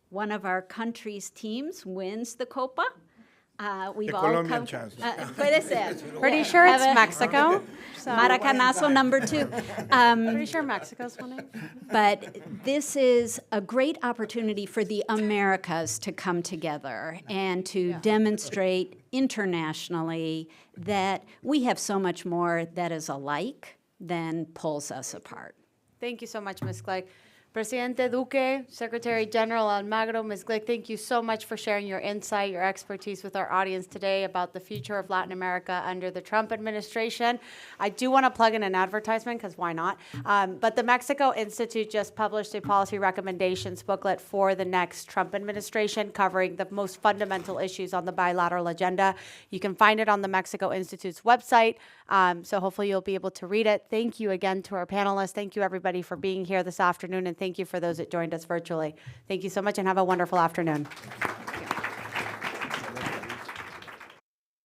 one of our country's teams wins the Copa. We've The all Colombian come. chance. Puede ser. Pretty sure it's Have a- Mexico. So Maracanazo number 2. pretty sure Mexico's winning. But this is a great opportunity for the Americas to come together and to demonstrate internationally that we have so much more that is alike than pulls us apart. Thank you so much, Ms. Glick. Presidente Duque, Secretary General Almagro, Ms. Glick, thank you so much for sharing your insight, your expertise with our audience today about the future of Latin America under the Trump administration. I do want to plug in an advertisement, because why not? But the Mexico Institute just published a policy recommendations booklet for the next Trump administration covering the most fundamental issues on the bilateral agenda. You can find it on the Mexico Institute's website, so hopefully you'll be able to read it. Thank you again to our panelists. Thank you, everybody, for being here this afternoon, and thank you for those that joined us virtually. Thank you so much, and have a wonderful afternoon.